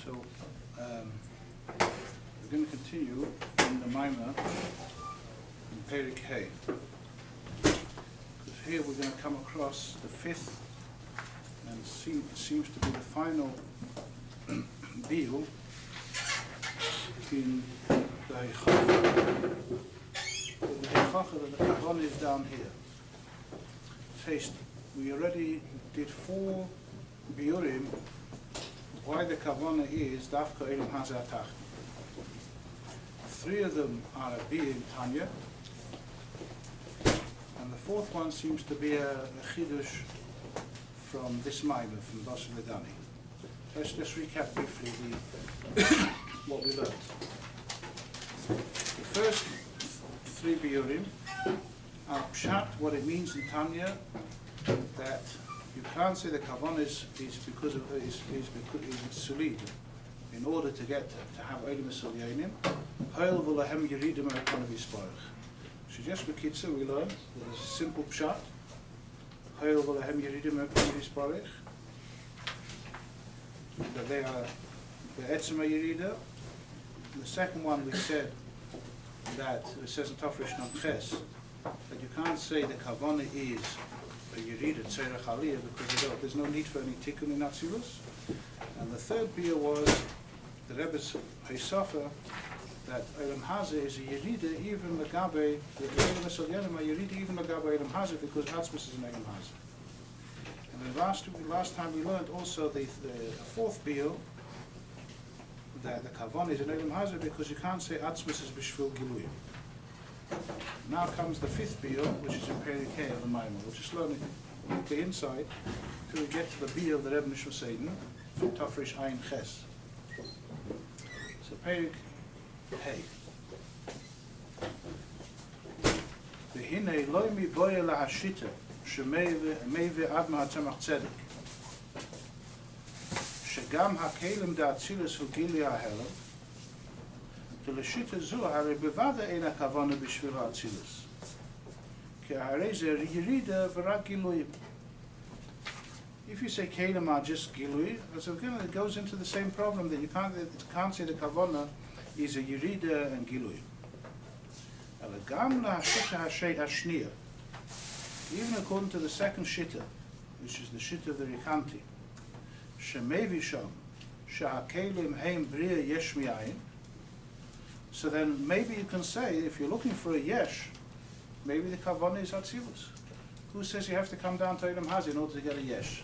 So we're going to continue in the Maimah in Perik Hay. Because here we're going to come across the fifth and seems to be the final deal in the Heichacha. The Heichacha that the Kavan is down here. Taste. We already did 4 biurim why the kavana is dafka elim hazatach. 3 of them are a bi in Tanya, and the 4th one seems to be a chidush from this Maimah, from Basar Ledani. Let's just recap briefly what we learned. The first 3 biurim are pshat, what it means in Tanya, that you can't say the kavan is because of is sulid in order to get to have olim esulyanim. Hoil v'lahem yiridim erekan v'yisparich. So just b'kitzur we learned that it's a simple pshat. Hoil v'lahem yiridim erekan v'yisparich. That they are the etzema yirida. The second one we said that it says in Tafresh Nam Ches that you can't say the kavana is a Yerida Tzerech Aliyah because there's no need for any tikkun in Atzilus. And the third beer was the Rebbe's Heisafa that Olam Hazeh is a Yerida even Lagabe, the Olam Esolyanim a Yerida even Lagabe Olam Hazeh because Atzmus is an Olam Hazeh. And then last time we learned also the 4th beer that the Kavan is an Olam Hazeh because you can't say Atzmus is B'shvil Giluyim. Now comes the 5th beer, which is in Perik Hay of the Maimah. We'll just learn the inside till we get to the beer of the Rebbe Nishma Seiden from Tafresh Ayin Ches. So Perik Hay. V'hinei loy mi boya lahashita shemeive ad ma'atzemach tzedek shegam hakelim da'atzilus hu gili ha'helam ולשיטה זו הרי בוודא אין הכוונה בשביל האצילוס. כי הרי זה ירידה ורק גילוי. If you say kelim are just gilui, so again it goes into the same problem that you can't say the kavana is a yerida and gilui. But gam lahashita hashniya, even according to the second shita, which is the shita of the Rikanti, shemevi sham shehakelim heim bria yesh mi'ayin. So then maybe you can say, if you're looking for a yesh, maybe the kavana is atzilus. Who says you have to come down to Olam Hazeh in order to get a yesh?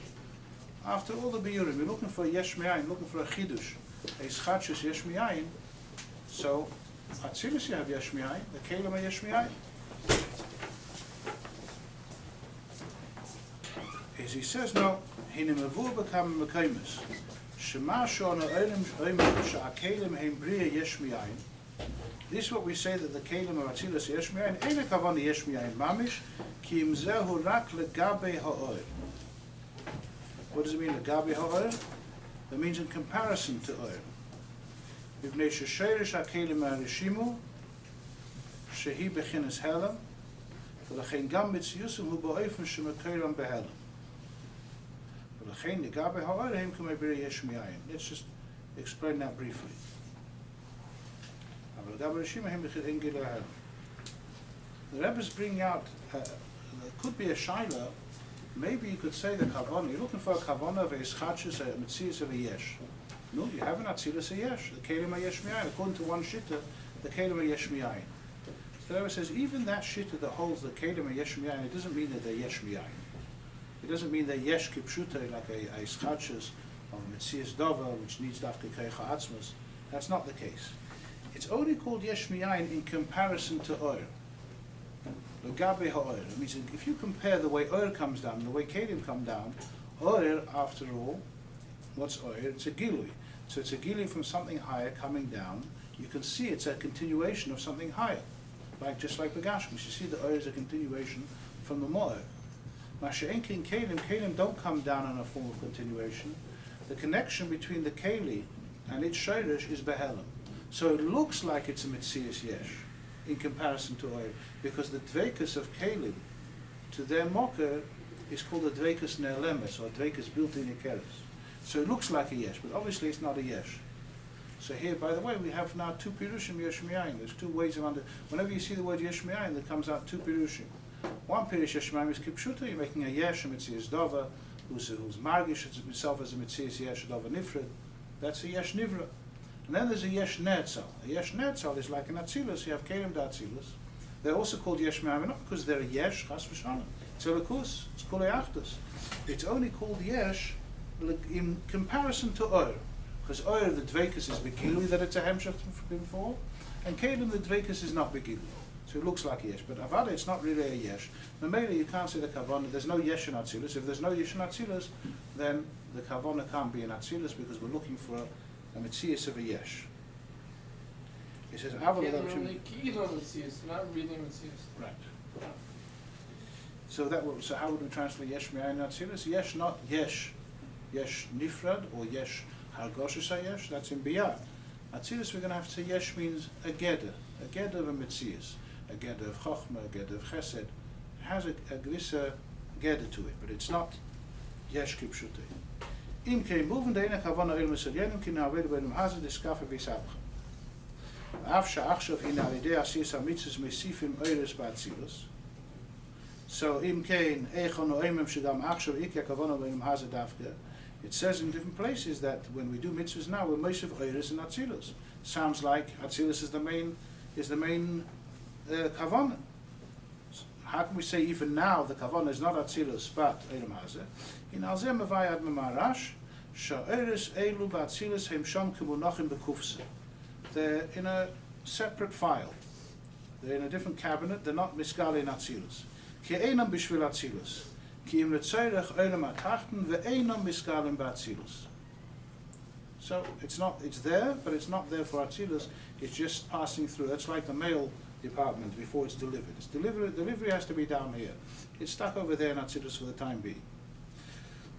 After all the biurim, you're looking for a yesh mi'ayin, looking for a chidush, a schachus yesh mi'ayin. So atzilus you have yesh mi'ayin, the kelim are yesh mi'ayin. As he says, no, hine mevur bekam mekaymus, shema shona olim she'akelim heim bria yesh mi'ayin. This is what we say that the kelim are atzilus yesh mi'ayin. Ein kavana yesh mi'ayin mamish ki im zehu rak legabe ha'or. What does it mean legabe ha'or? That means in comparison to or. Ibnei shesherish hakelim ha'rishimu shehi bechinas helam v'lachein gam mitziyusum hu ba'ofen shemekeiram behelam v'lachein legabe ha'or heim kamei bria yesh mi'ayin. Let's just explain that briefly. The Rebbe is bringing out, there could be a shaila, maybe you could say the kavana, you're looking for a kavana of a schachus, a metzias of a yesh. No, you have an atzilus a yesh, the kelim a yesh mi'ayin. According to one shitta, the kelim a yesh mi'ayin. So the Rebbe says, even that shitta that holds the kelim a yesh mi'ayin, it doesn't mean that they're yesh mi'ayin. It doesn't mean they're yesh kipshuta, like a schachus of metzias dova, which needs dafke keicha atzmas. That's not the case. It's only called yesh mi'ayin in comparison to oir. Legabe ha'oir. It means if you compare the way oir comes down and the way kelim come down, oir, after all, what's oir? It's a gilui. So it's a gilui from something higher coming down. You can see it's a continuation of something higher. Just like Begashmis. You see the oir is a continuation from the mo'er. Masha'enkin kelim don't come down in a form of continuation. The connection between the keli and its shirish is behelim. So it looks like it's a Metzias Yesh in comparison to oil, because the dveikus of Kelim to their mocker is called a dveikus ne'elemes, or a dveikus built in Ikeres. So it looks like a Yesh, but obviously it's not a Yesh. So here, by the way, we have now two pirushim yesh miyayin. There's two ways of whenever you see the word yesh miyayin, there comes out two pirushim. One pirush yesh miyayin is kipshuta, you're making a yesh, a mitzias dova, who's margish himself as a mitzias yesh dova nifred. That's a yesh nivra. And then there's a yesh netzal. A yesh netzal is like an atzilus. You have kelim da atzilus. They're also called yesh miyayin, not because they're a yesh, chas v'shalom. It's a lakus, it's kulei achtus. It's only called yesh in comparison to oir. Because oir, the dveikus is begilui, that it's a hemshach from before, and kelim, the dveikus is not begilui. So it looks like a yesh, but avada, it's not really a yesh. Mamela, you can't say the kavanah, there's no yesh in atzilus. If there's no yesh in atzilus, then the kavanah can't be in atzilus because we're looking for a mitzias of a yesh. He says, avada, not really mitzias, not really mitzias. Right. So so how would we translate yesh mi'ayin atzilus? Yesh, not yesh, yesh nifrad or yesh hargoshes hayesh. That's in biyad. Atzilus, we're going to have to say yesh means a geder of a mitzias, a geder of chochma, a geder of chesed. It has a gewisse geder to it, but it's not yesh kipshute. Im kein moving deine kavana el meselyenim ki na'aved be'elim hazed diskafe v'isabcha. Af sha'achshav hin alidei asiyas hamitzvos mesifim oires ba'atzilus. So im kein echon oimem shegam achshav ikya kavana be'elim hazed dafke. It says in different places that when we do mitzvahs now, we're moshev oires and atzilus. Sounds like atzilus is the main kavanah. How can we say even now the kavanah is not atzilus but elam hazeh? In alzeh mevayad memarash sha'oires elu ba'atzilus hem sham kimunachim bekufse. They're in a separate file. They're in a different cabinet. They're not miskale in atzilus. Ki einam bishvil atzilus. Ki im letzorech olam hatachten ve'einam miskalim ba'atzilus. So it's there, but it's not there for atzilus. It's just passing through. That's like the mail department before it's delivered. Delivery has to be down here. It's stuck over there in atzilus for the time being.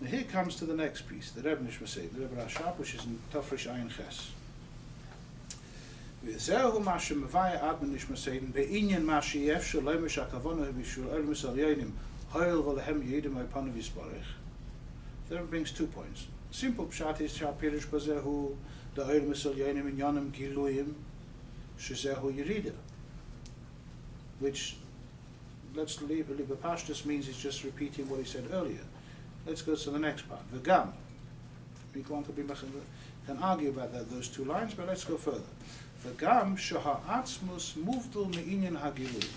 Now here comes to the next piece, the Rebbe Nishmasei, the Rebbe Rashab, which is in Tafresh Ayin Ches. V'zehu ma shemevaya admin Nishmasei be'inyan ma sheyef shalom shakavono b'shul el misalyonim hoil v'lehem yedim ha'panu v'isbarech. The Rebbe brings 2 points. Simple pshat is sha'pirish b'zehu the hoil misalyonim in yonim giluyim shezehu yerida, which let's leave Pashtus means he's just repeating what he said earlier. Let's go to the next part. V'gam. Michoel can argue about those 2 lines, but let's go further. V'gam sheha'atzmus muvdul me'inyan hagilui.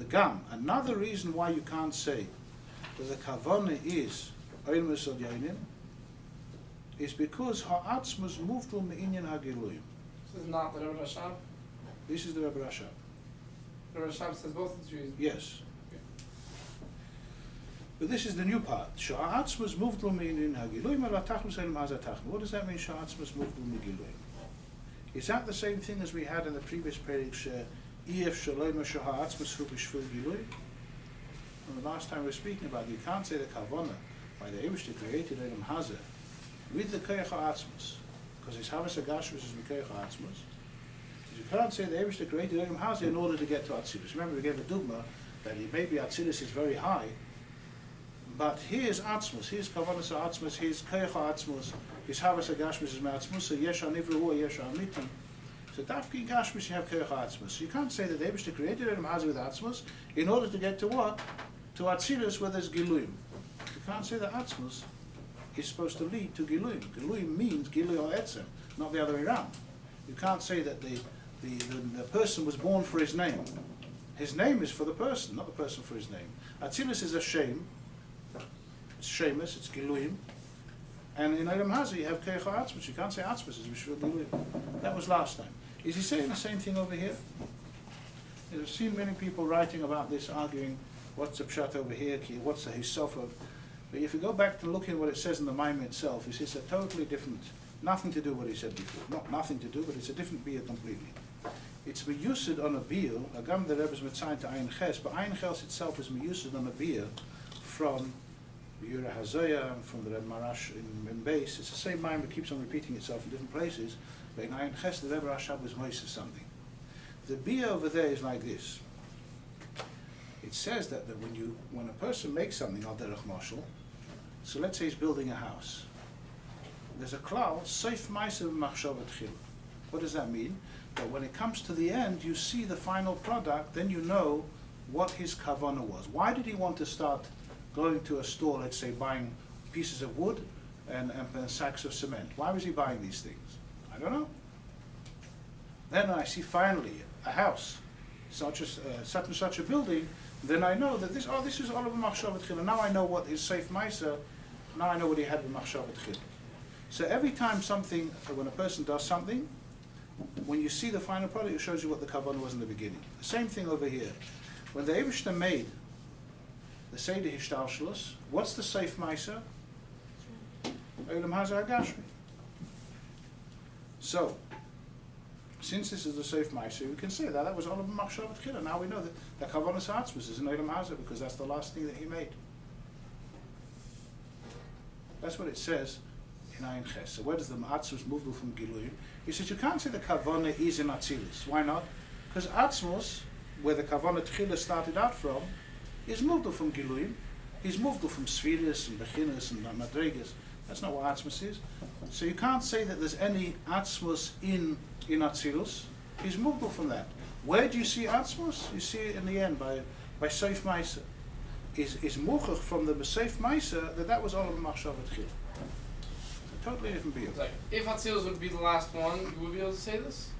V'gam. Another reason why you can't say that the kavanah is oil misal yonim is because ha'atzmus muvdul me'inyan hagilui. This is not the Rebbe Rashab? This is the Rebbe Rashab. The Rebbe Rashab says both of the reasons. Yes. But this is the new part. Sha'atzmus muvdul me'inyan hagilui me'latachmus elim hazatachnu. What does that mean, sha'atzmus muvdul me'gilui? Is that the same thing as we had in the previous page, Ef Shalom Shaha'atzmus Hu B'Shvil Gilui? The last time we were speaking about it, you can't say the Kavanah by the Eibishter created Elam Hazeh with the Koyach HaAtzmus, because it's Havas HaGashmus is Koyach HaAtzmus. You can't say the Eibishter created Elam Hazeh in order to get to Atzilus. Remember we gave a dogma that maybe Atzilus is very high, but here's Atzmus, here's Kavanah HaAtzmus, here's Koyach HaAtzmus, his Havas HaGashmus is Me'atzmus, so Yesh HaNivru Hu Yesh HaMitim. So Dafki Gashmus you have Koyach HaAtzmus. So you can't say that the Eibishter created Elam Hazeh with Atzmus in order to get to what? To Atzilus where there's Giluyim. You can't say that Atzmus is supposed to lead to Giluyim. Giluyim means Gilui or Etzem, not the other way around. You can't say that the person was born for his name. His name is for the person, not the person for his name. Atzilus is a shame. It's shameless, it's Giluyim. And in Elam Hazeh you have Koyach HaAtzmus. You can't say Atzmus is B'Shvil Giluyim. That was last time. Is he saying the same thing over here? I've seen many people writing about this, arguing what's the pshat over here, what's the hisof. But if you go back to look at what it says in the Maim itself, it's a totally different, nothing to do with what he said before. Not nothing to do, but it's a different beer completely. It's meyused on a beer, agam the Rebbe is mitzayin to Ayin Ches, but Ayin Ches itself is meyused on a beer from Yura Hazoya and from the Rebbe Marash in base. It's the same Maim that keeps on repeating itself in different places. But in Ayin Ches, the Rebbe Rashab was moist something. The beer over there is like this. It says that when a person makes something, al derech mashal, so let's say he's building a house. there's a klal, seif ma'aser v'machshava tchila. What does that mean? That when it comes to the end, you see the final product, then you know what his kavanah was. Why did he want to start going to a store, let's say, buying pieces of wood and sacks of cement? Why was he buying these things? I don't know. Then I see finally a house, such and such a building, then I know that this is all of a machshava tchila. Now I know what his seif ma'aser, now I know what he had with machshava tchila. So every time when a person does something, when you see the final product, it shows you what the kavanah was in the beginning. The same thing over here. When the Eibishter made the Seder Hishtalshelus, what's the seif ma'aser? Olam hazeh hagashmi. So, since this is the seif ma'aser, we can say that was all of machshava tchila. Now we know that the kavanah atzmus is in Olam hazeh because that's the last thing that he made. That's what it says in Ayin Ches. So where does the atzmus move from Giluyim? He says you can't say the kavanah is in Atzilus. Why not? Because atzmus, where the kavanah tchila started out from, is moved from Giluyim. He's moved from Sfiris and Bechinas and Madregas. That's not what atzmus is. So you can't say that there's any atzmus in Atzilus. He's moved from that. Where do you see atzmus? You see it in the end by seif ma'aser. Is muchach from the seif ma'aser that was all of machshava tchila. Totally different view. Like, if Atzilus would be the last one, you would be able to say this?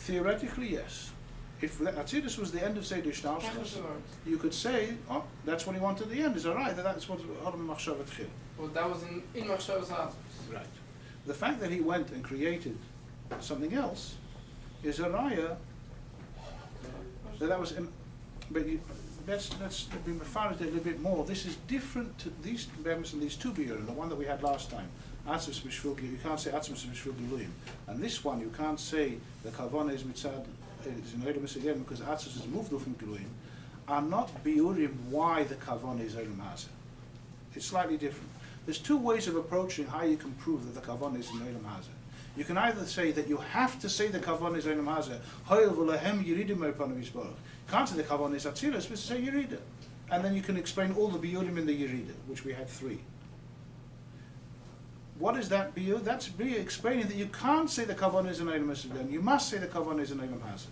Theoretically, yes. If Atzilus was the end of Seder Hishtalshelus, you could say, oh, that's what he wanted at the end. Is that right? That's what Adam Machshava Tchil. Well, that was in Machshava's Atzilus. Right. The fact that he went and created something else a raya that was. But let's be mafarid a little bit more. This is different to these members and these two biurim, the one that we had last time. Atzmus b'shvil Giluyim. You can't say Atzmus b'shvil Giluyim. And this one, you can't say the kavanah is mitzad is in Olam hazeh because Atzmus is moved from Giluyim. Are not biurim why the kavanah is Olam hazeh. It's slightly different. There's two ways of approaching how you can prove that the kavanah is in Olam hazeh. You can either say that you have to say the kavanah is Olam hazeh. Hoil v'lehem yiridim me'panav yisborach. You can't say the kavanah is Atzilus, but say Yerida. And then you can explain all the biurim in the Yerida, which we had 3. What is that biur? That's biur explaining that you can't say the kavanah is an Olam hazeh. You must say the kavanah is an Olam hazeh.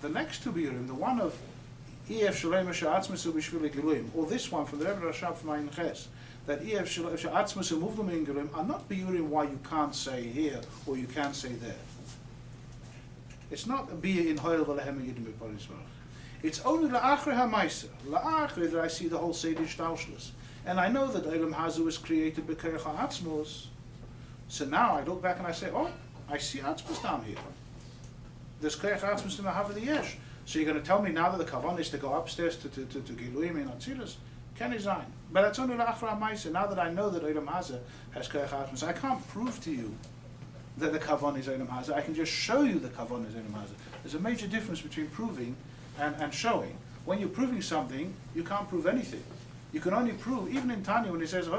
The next two biurim, the one of Ef Shalem Sha'atzmus B'Shvil Giluyim, or this one from the Rebbe Rashab from Ayin Ches, that Ef Sha'atzmus Movdom in Giluyim are not biurim why you can't say here or you can't say there. It's not a biur in Hoil V'Lehem Yidim B'Paris Varach. It's only la'achre ha'maiser, la'achre that I see the whole Seder Hishtalshelus. And I know that Olam hazeh was created b'kerech ha'atzmos. So now I look back and I say, oh, I see atzmos down here. There's kerech ha'atzmos in the Hava the Yesh. So you're going to tell me now that the kavanah is to go upstairs to Giluyim in Atzilus? Can he zayin? But that's only la'achre ha'maiser. Now that I know that Olam hazeh has kerech ha'atzmos, I can't prove to you that the kavanah is Olam hazeh. I can just show you the kavanah is Olam hazeh. There's a major difference between proving and showing. When you're proving something, you can't prove anything. You can only prove, even in Tanya, when he says,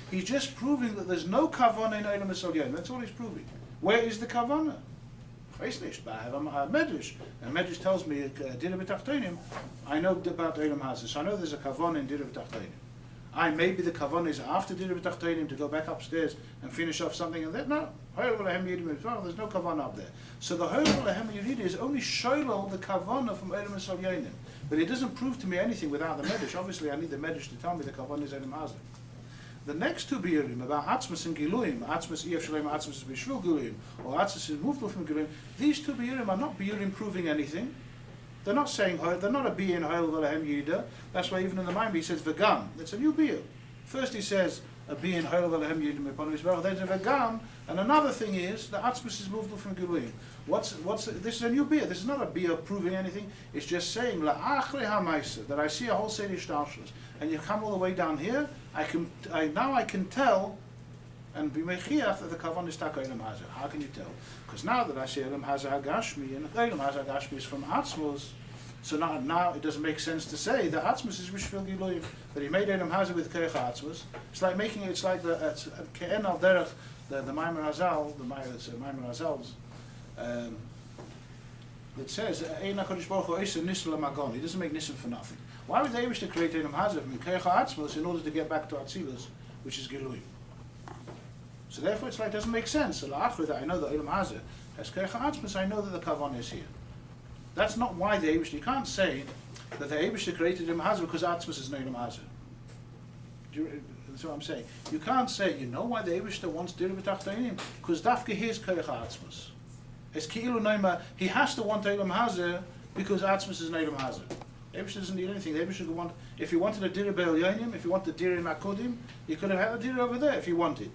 he's just proving that there's no kavanah in Olam hazeh. That's all he's proving. Where is the kavanah? I have a medrash. And medrash tells me, Dirah Betachtonim, I know about Olam hazeh. So I know there's a kavanah in Dirah Betachtonim. Maybe the kavanah is after Dirah Betachtonim to go back upstairs and finish off something and that. No. There's no kavanah up there. So the Hoil Lehem Yerida is only shoylol the kavanah from Olam hazeh. But it doesn't prove to me anything without the medrash. Obviously, I need the medrash to tell me the kavanah is Olam hazeh. The next two biurim about atzmus and giluyim, atzmus ef shalem, atzmus b'shvil giluyim, or atzmus is moved from giluyim. These two biurim are not biurim proving anything. They're not saying they're not a biur in Hoil V'Lehem Yerida. That's why even in the Maimon he says v'gam. It's a new biur. First he says a biur in Hoil V'Lehem Yerida me'panav yisborach. Then a v'gam, and another thing is the atzmus is moved from giluyim. This is a new biur. This is not a biur proving anything. It's just saying la'achre ha'maiser that I see a whole Seder Hishtalshelus, and you come all the way down here. Now I can tell and be mechiach that the kavanah is taka Olam hazeh. How can you tell? Because now that I say Olam hazeh hagashmi and Olam hazeh hagashmi is from atzmos, so now it doesn't make sense to say that atzmos is b'shvil Giluyim, that he made Olam hazeh with kerech atzmos. It's like making it's like the ke'en al derech the Maimon Hazal, the Maimon Hazal's. It says Ein HaKadosh Baruch Hu Eisa Nissen L'Magon. He doesn't make Nissen for nothing. Why would the Eibishter create Olam hazeh from kerech atzmos in order to get back to Atzilus which is Gilui. So therefore it's like, it doesn't make sense. So la'achra, that I know that Olam Hazeh has Koyach Atzmus, I know that the Kavanah is here. That's not why the Eibishter, you can't say that the Eibishter created Olam Hazeh because Atzmus is an Olam Hazeh. That's what I'm saying. You can't say, you know why the Eibishter wants Dirah Betachtonim? Because Dafke here's Koyach Atzmus. It's Ki'ilu Noima, he has to want Olam Hazeh because Atzmus is an Olam Hazeh. The Eibishter doesn't need anything. The Eibishter could want, if he wanted a Dirah Be'elyonim, if he wanted a Dirah Makodim, he could have had a Dirah over there if he wanted.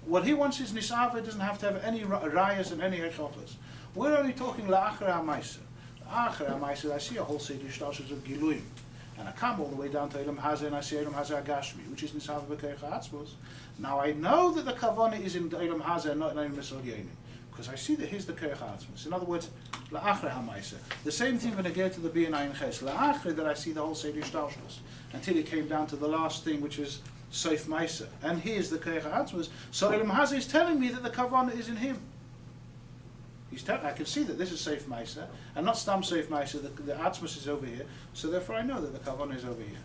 What he wants is Nisava, doesn't have to have any rayas and any echotas. We're only talking la'achar ha'maisa. La'achar ha'maisa, I see a whole seder shtalshus of Giluyim. And I come all the way down to Olam Hazeh and I see Olam Hazeh Agashmi, which is Nisava B'Koyach Atzmos. Now I know that the Kavanah is in Olam Hazeh and not in Olam Michoel, because I see that here's the Koyach Atzmos. In other words, la'achar ha'maisa. The same thing when I get to the Bi and Ayin Ches. La'achar that I see the whole seder shtalshus, until it came down to the last thing, which is Seif Maisa. And here's the Koyach Atzmos. So Olam Hazeh is telling me that the Kavanah is in him. I can see that this is Seif Maisa, and not Stam Seif Maisa, the Atzmos is over here, so therefore I know that the Kavanah is over here.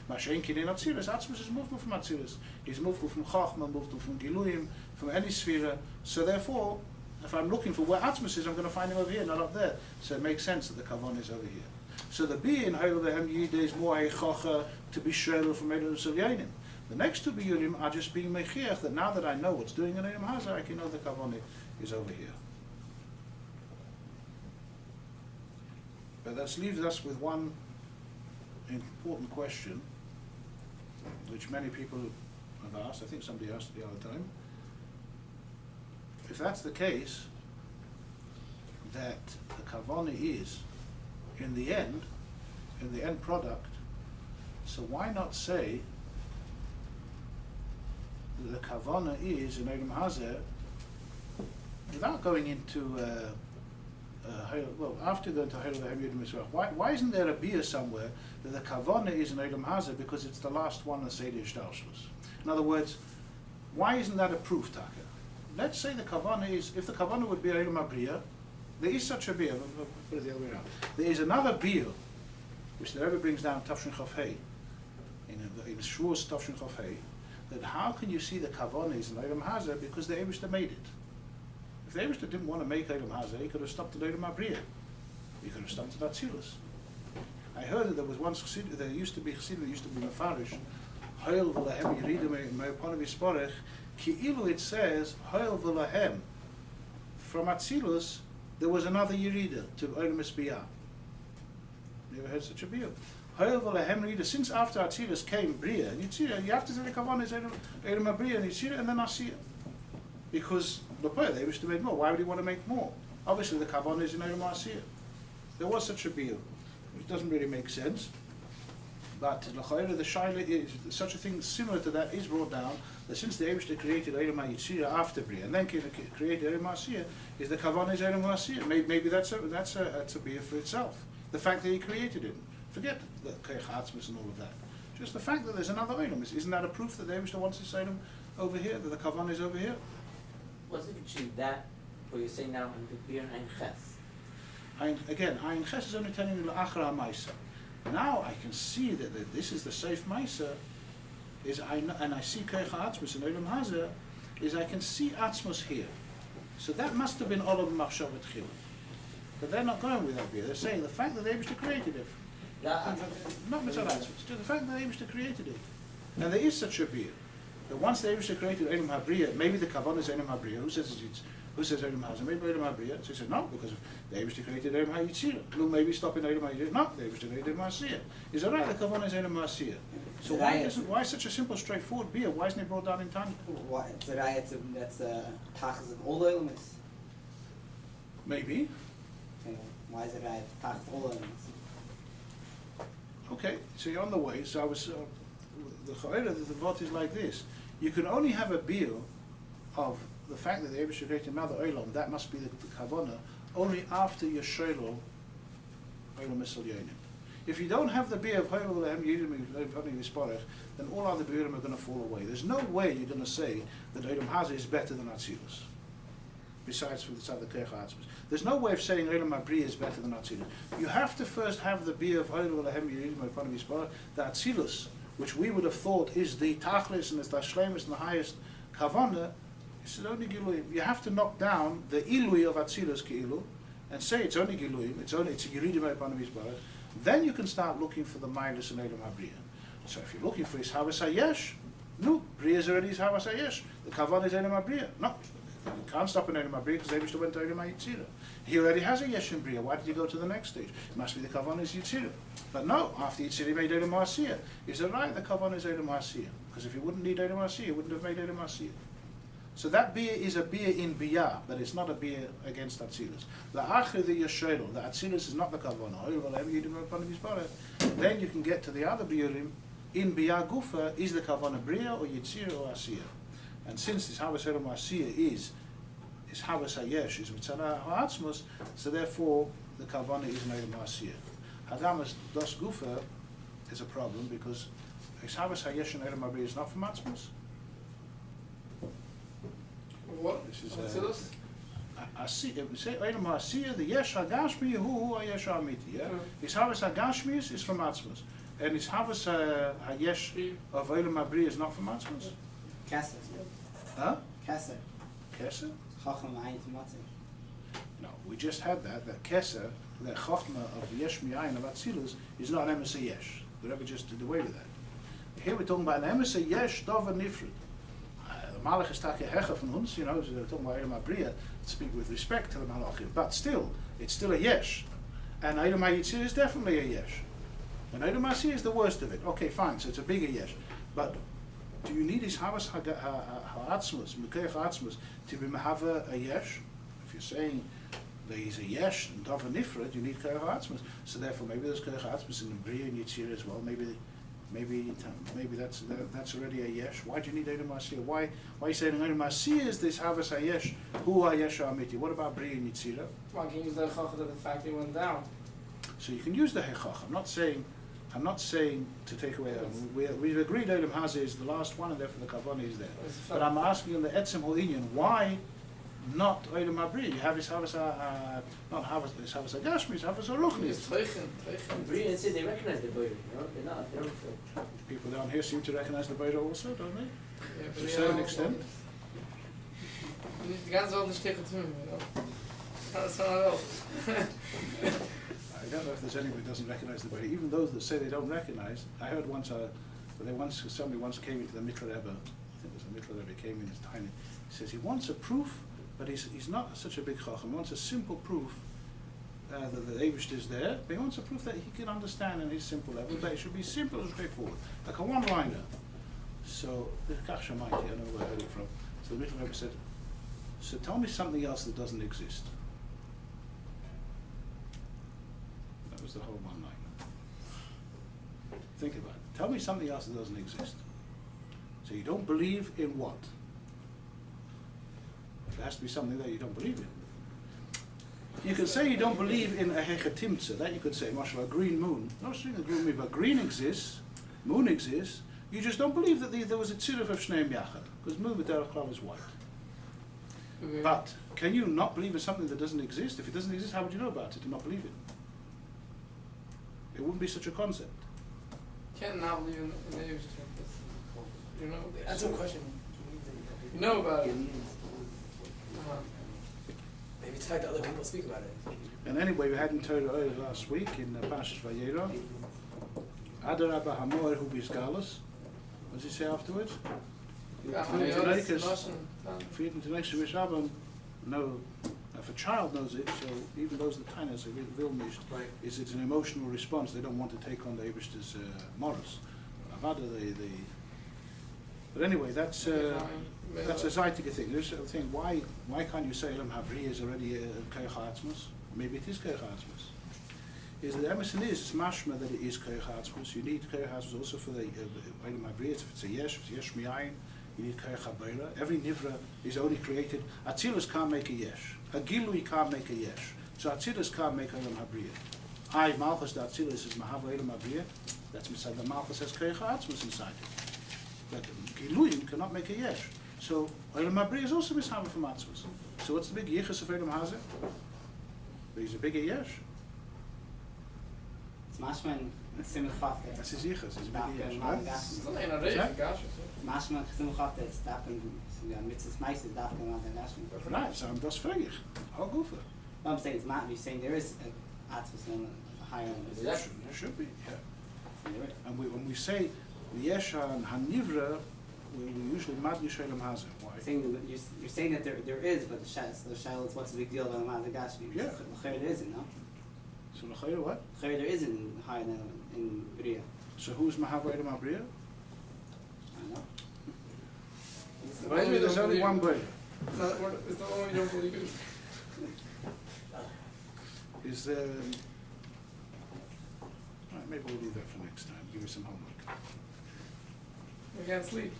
Mashen Kinin Atzilus, Atzmos is moved from Atzilus. He's moved from Chachma, moved from Giluyim, from any sphere. So therefore, if I'm looking for where Atzmos is, I'm going to find him over here, not up there. So it makes sense that the Kavanah is over here. So the Bi in Hayel Vehem Yideh is more Eichacha to be Shrel from Edim Silyanim. The next two Biyurim are just being Mechiach, that now that I know what's doing in Olam Hazeh, I can know the Kavanah is over here. But that leaves us with one important question, which many people have asked. I think somebody asked it the other time. If that's the case, that the Kavanah is, in the end product, so why not say that the Kavanah is in Olam Hazeh without going into after going to Hayel Vehem Yud Mizrach, why isn't there a bia somewhere that the Kavanah is in Olam Hazeh because it's the last one of Seder Shtalshus? In other words, why isn't that a proof, Taka? Let's say the Kavanah is, if the Kavanah would be Olam Abriya, there is such a bia, put it the other way around. There is another bia, which the Rebbe brings down Tafshin Chof Hei, in Shiur's Tafshin Chof Hei, that how can you see the Kavanah is in Olam Hazeh because the Eibishter made it? If the Eibishter didn't want to make Olam Hazeh, he could have stopped at Olam Abriya. He could have stopped at Atzilus. I heard that there was once Chassid, there used to be Chassid, there used to be Mefarish, Hoil v'lahem yiridu me'oponim yisporech, ki'ilu it says, Hoil v'lahem. From Atzilus, there was another Yerida to Olam Esbiyah. You ever heard such a biyah? Hoil v'lahem yiridu, since after Atzilus came Briya, and Yitzira, you have to say the Kavanah is Olam Abriya, and Yitzira, and then Asiya. Because the Eibishter wished to make more. Why would he want to make more? Obviously, the Kavanah is in Olam Asiyah. There was such a biyah, which doesn't really make sense. But the Shaila is such a thing similar to that is brought down that since the Eibishter created Olam Yitzira after Bria and then created Olam Asiyah, is the Kavanah is Olam Asiyah. Maybe that's a biyah for itself. The fact that he created it. Forget the Koyach Atzmos and all of that. Just the fact that there's another Olam. Isn't that a proof that the Eibishter wants this Olam over here, that the Kavanah is over here? What's the difference between that, what you're saying now, and the beer and Ein Ches? Again, Ayin Ches is only telling you L'achar HaMaisa. Now I can see that this is the Seif Maisa, and I see Koyach Atzmos in Olam Hazeh, is I can see Atzmos here. So that must have been Olam Machshavet Chila. But they're not going with that beer. They're saying the fact that the Eibishter created it, not Mitzvah Atzmos, just the fact that the Eibishter created it. And there is such a beer. That once the Eibishter created Olam Habriya, maybe the Kavanah is Olam Habriya. Who says Olam Hazeh? Maybe Olam Habriya. So he said no, because the Eibishter created Olam HaYitzira. No, maybe stop in Olam HaYitzira. No, the Eibishter created Olam Asiyah. Is that right? The Kavanah is Olam Asiyah. So why such a simple, straightforward beer? Why isn't it brought down in Tanya? Why? That's tachas of all the elements. Maybe. Okay. Why is it right? Tachas of all the elements. Okay, so you're on the way. So I was. The Chayra, the vote is like this. You can only have a beer of the fact that the Eibishter created another Olam, that must be the Kavanah, only after your Shelo Olam Michoel. If you don't have the beer of Hoil V'lahem Yiridu Me'oponim, then all other beerim are going to fall away. There's no way you're going to say that Olam Hazeh is better than Atzilus. Besides for the other Koyach Atzmos. There's no way of saying Olam Abriya is better than Atzilus. You have to first have the beer of Hoil V'lahem Yiridu Me'oponim, the Atzilus, which we would have thought is the tachlis and is the shlemus and the highest kavana, he says only giluyim. You have to knock down the ilui of atzilus keilu, and say it's only giluyim, it's a yiridim upon his bar. Then you can start looking for the mindless and elam habriya. So if you're looking for his havas hayesh, no, briya is already his havas hayesh. The kavan is elam habriya. No, you can't stop in elam habriya because they still went to elam hayitzira. He already has a yesh in briya. Why did he go to the next stage? It must be the kavan is yitzira. But no, after yitzira he made elam ha'asiyah. Is it right? The kavan is elam ha'asiyah. Because if he wouldn't need elam ha'asiyah, he wouldn't have made elam ha'asiyah. So that beer is a beer in biyah, but it's not a beer against atzilus. The achir the yeshelo, the atzilus is not the kavanah. Then you can get to the other biurim. In biyah gufa is the kavanah bria or yitzir or asiyah. And since this havas elam asiyah is havas hayesh, is mitzana ha'atzmus, so therefore the kavanah is an elam asiyah. Hagamas dos gufa is a problem because is havas hayesh and elam bria is not from atzmus. What? This is Atzilus? Asiyah. We say Elam Asiyah. The Yesh Hagashmi hu Yesh Amiti. Yeah. Mm. His Havas Hagashmis is from Atzmos, and his Havas Hayesh of Elam Abri is not from Atzmos. Kesser. Huh? Kesser. Kesser? Chacham ayin tamatzah. No, we just had that. That Kesser, that Chachma of Yesh Mi'ayin of Atzilus is not an Emesa Yesh. The Rebbe just did away with that. Here we're talking about an Emesa Yesh Dova Nifrid. The Malach is taking hecha from uns, you know, so they're talking about Elam Abriya, speak with respect to the Malachim, but still, it's still a yesh. And Elam HaYitzir is definitely a yesh. And Elam HaSiyah is the worst of it. Okay, fine, so it's a bigger yesh. But do you need his Havas Ha'atzmus, Mekayach Ha'atzmus, to be Mahava a yesh? If you're saying that he's a yesh and Dava Nifred, you need Kayach Ha'atzmus. So therefore, maybe there's Kayach Ha'atzmus in the Briya and Yitzir as well. Maybe that's already a yesh. Why do you need Elam Ha'asiyah? Why are you saying Elam Ha'asiyah is this Havas Hayesh? Hu Hayesh Ha'amiti. What about Briya and Yitzira? Well, I can use the chachad of the fact he went down. So you can use the Hechach. I'm not saying to take away. We've agreed Elam Ha'asiyah is the last one, and therefore the Kavanah is there. But I'm asking on the Etzem Ho'inyan, why not Elam Ha'briya? You have his Havas not Havas Ha'gashmi, his Havas Ha'ruchni. It's teichen. Brian said they recognize the Boyer, you know? They're not. They don't feel. People down here seem to recognize the Beira also, don't they? Yeah, To a certain extent. Nicht die ganze Welt nicht tegen tun, you know? That's not else. I don't know if there's anybody who doesn't recognize the Beira. Even those that say they don't recognize, I heard once, somebody once came into the Michoel Rebbe, I think it was the Michoel Rebbe, came in, he's tiny. He says he wants a proof, but he's not such a big chacham. He wants a simple proof that the Eibush is there, but he wants a proof that he can understand in his simple level, that it should be simple and straightforward, like a one-liner. So, the Kach Shamaiti, I don't know where I heard it from. So the Michoel Rebbe said, so tell me something else that doesn't exist. That was the whole one-liner. Think about it. Tell me something else that doesn't exist. So you don't believe in what? There has to be something that you don't believe in. You could say you don't believe in a hechatimtza. That you could say, Marshall, a green moon. No such thing as green moon, but green exists, moon exists. You just don't believe that there was a tziruf of shneim yachad, because moon with derech klal is white. Okay. But can you not believe in something that doesn't exist? If it doesn't exist, how would you know about it and not believe it? It wouldn't be such a concept. Can't not believe in the Eibush. You know? That's a question. You know about it. Maybe it's the fact that other people speak about it. And anyway, we had in Torah last week in Parshas Vayera, Adarabba Hamor Hu Bizgalus. What does he say afterwards? Frieden to next to Rabbi, no, if a child knows it, so even those that tiny say will nicht, Right. is it's an emotional response. They don't want to take on the Eibishter's morals. Avada, but anyway, that's a zeitige thing. There's a thing. Why can't you say Elam Havri is already a Koyach Ha'atzmos? Maybe it is Koyach Ha'atzmos. Is that Emerson is it's mashma that it is Koyach Ha'atzmos. You need Koyach Ha'atzmos also for the Elam Havri. If it's a yesh, if it's yesh mi'ayin, you need Koyach Ha'beira. Every nivra is only created. Atzilus can't make a yesh. A gilui can't make a yesh. So Atzilus can't make Elam Havri. Malchus the Atzilus is Mahava Elam Havri. That's inside the Malchus has Koyach Ha'atzmos inside it. But Giluyim cannot make a yesh. So Elam Habri is also mishava from Atzmos. So what's the big yichus of Elam Hazeh? He's a bigger yesh. It's mashman Simon Chafte. That's his yichus, his Daf big yesh, ben right? Mazen It's Gashmi. not in a Is rage, that? gosh. Mashma Simon Chafte is Daf ben Mitzvahs Meises Daf ben Mazen Gashmi. Right, so I'm just fragig. How goofy. No, I'm saying it's not. You're saying there is a Atzvus on a higher end. Yes. There should be, yeah. You're right. And when we say the yesh and hanivra, we usually mad yishalim hazeh. Why? You're saying that there is, but the shayla is what's the big deal about Mazen Gashmi? Yeah. There isn't, no? So l'chayr what? There isn't higher than in Bria. So who's mahavra edom abriya? I don't know. Maybe there's only one brother. It's the one you don't believe in. Is there? Right, maybe we'll leave that for next time. Give me some homework. We can't sleep.